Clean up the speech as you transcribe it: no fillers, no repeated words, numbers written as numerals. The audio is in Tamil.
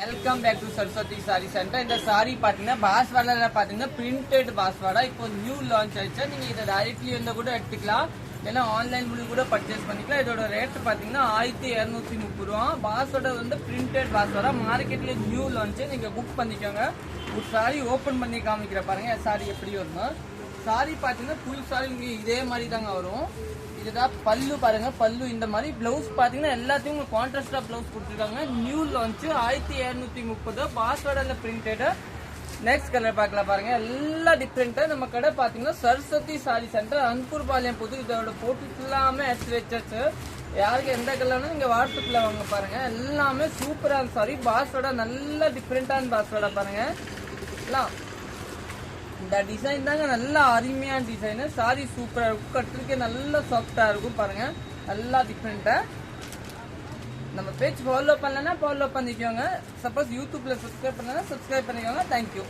Welcome back to Saraswati sari centre. இந்த சாரி பாத்தீங்கன்னா பாஸ்வாடால பாத்தீங்கன்னா பிரிண்டட் பாஸ்வாடா இப்போ நியூ லான்ச் ஆயிடுச்சு. நீங்க இதை டைரக்ட்லி வந்து கூட எடுத்துக்கலாம், இல்லைன்னா ஆன்லைன் மூலம் கூட பர்ச்சேஸ் பண்ணிக்கலாம். இதோட ரேட் பாத்தீங்கன்னா 1230 ரூபா. பாஸ்வாடா வந்து பிரிண்டட் பாஸ்வாடா மார்க்கெட்ல நியூ லான்ச். நீங்க புக் பண்ணிக்கோங்க. ஒரு சாரி ஓபன் பண்ணி காமிக்கிற பாருங்க சாரி எப்படி வரும். சாரி பாத்தீங்கன்னா ஃபுல் சாரி இதே மாதிரி தாங்க வரும். இதுதான் பல்லு பாருங்க, பல்லு இந்த மாதிரி. பிளவுஸ் பாத்தீங்கன்னா எல்லாத்தையும் உங்களுக்கு கான்ட்ராஸ்டா பிளவுஸ் கொடுத்துருக்காங்க. நியூ லான்ச் 1230 பாஸ்வாடால பிரிண்டட். நெக்ஸ்ட் கலர் பார்க்கலாம் பாருங்க, எல்லாம் டிஃப்ரெண்டா. நம்ம கடை பாத்தீங்கன்னா சரஸ்வதி சாரி சென்டர், அன்பூர் பாளையம் புது. இதோட போட்டு எல்லாமே வச்சு யாருக்கு எந்த கலர்னு நீங்க வாட்ஸ்அப்ல வாங்க பாருங்க. எல்லாமே சூப்பரான சாரி பாஸ்வாடா, நல்ல டிஃப்ரெண்டான பாஸ்வாடா பாருங்க. எல்லாம் இந்த டிசைன் தாங்க நல்ல அருமையான டிசைன். சாரி சூப்பரா இருக்கும், கட்டுறதுக்கு நல்ல சாஃப்டா இருக்கும் பாருங்க. நல்லா டிஃப்ரெண்டா. நம்ம பேஜ் ஃபாலோ பண்ணலன்னா ஃபாலோ பண்ணிக்கோங்க. சப்போஸ் யூடியூப்ல சப்ஸ்கிரைப் பண்ணலன்னா சப்ஸ்கிரைப் பண்ணிக்கோங்க. தேங்க்யூ.